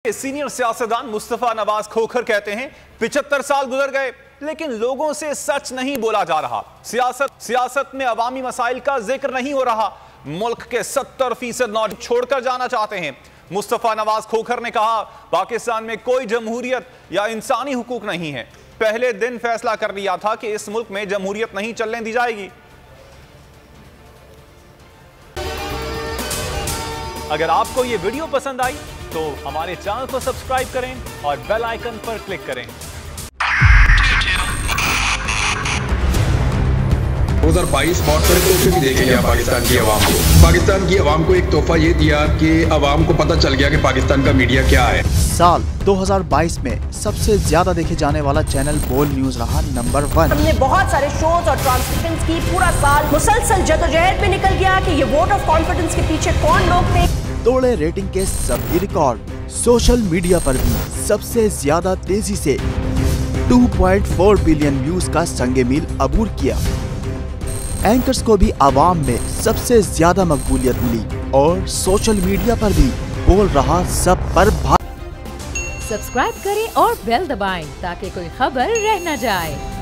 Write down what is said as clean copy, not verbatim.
Senior सियासतदान मुस्तफा नवाज खोखर कहते हैं 75 साल गुजर गए लेकिन लोगों से सच नहीं बोला जा रहा। सियासत में अवामी मसाइल का जिक्र नहीं हो रहा। मुल्क के 70% नौजवान छोड़कर जाना चाहते हैं। मुस्तफा नवाज खोखर ने कहा, पाकिस्तान में कोई जमहूरियत या इंसानी हुकूक नहीं है। पहले दिन फैसला कर लिया था कि इस मुल्क में जमहूरियत नहीं चलने दी जाएगी। अगर आपको यह वीडियो पसंद आई तो हमारे चैनल को सब्सक्राइब करें और बेल आइकन पर क्लिक करें। 2022 बहुत सारे तोहफे भी देखे गया पाकिस्तान की आवाम को। पाकिस्तान की आवाम को एक तोहफा ये दिया कि आवाम को पता चल गया कि पाकिस्तान का मीडिया क्या है। साल 2022 में सबसे ज्यादा देखे जाने वाला चैनल बोल न्यूज रहा नंबर 1। हमने बहुत सारे शोज और ट्रांसमिशंस की। पूरा साल मुसलसल जदोजहद में निकल गया कि ये वोट ऑफ कॉन्फिडेंस के पीछे कौन लोग थे। तोड़े रेटिंग के सभी रिकॉर्ड। सोशल मीडिया पर भी सबसे ज्यादा तेजी से 2.4 बिलियन व्यूज का संगे मील अबूर किया। एंकर्स को भी आवाम में सबसे ज्यादा मकबूलियत मिली और सोशल मीडिया पर भी बोल रहा सब पर सब्सक्राइब करें और बेल दबाएं ताकि कोई खबर रह न जाए।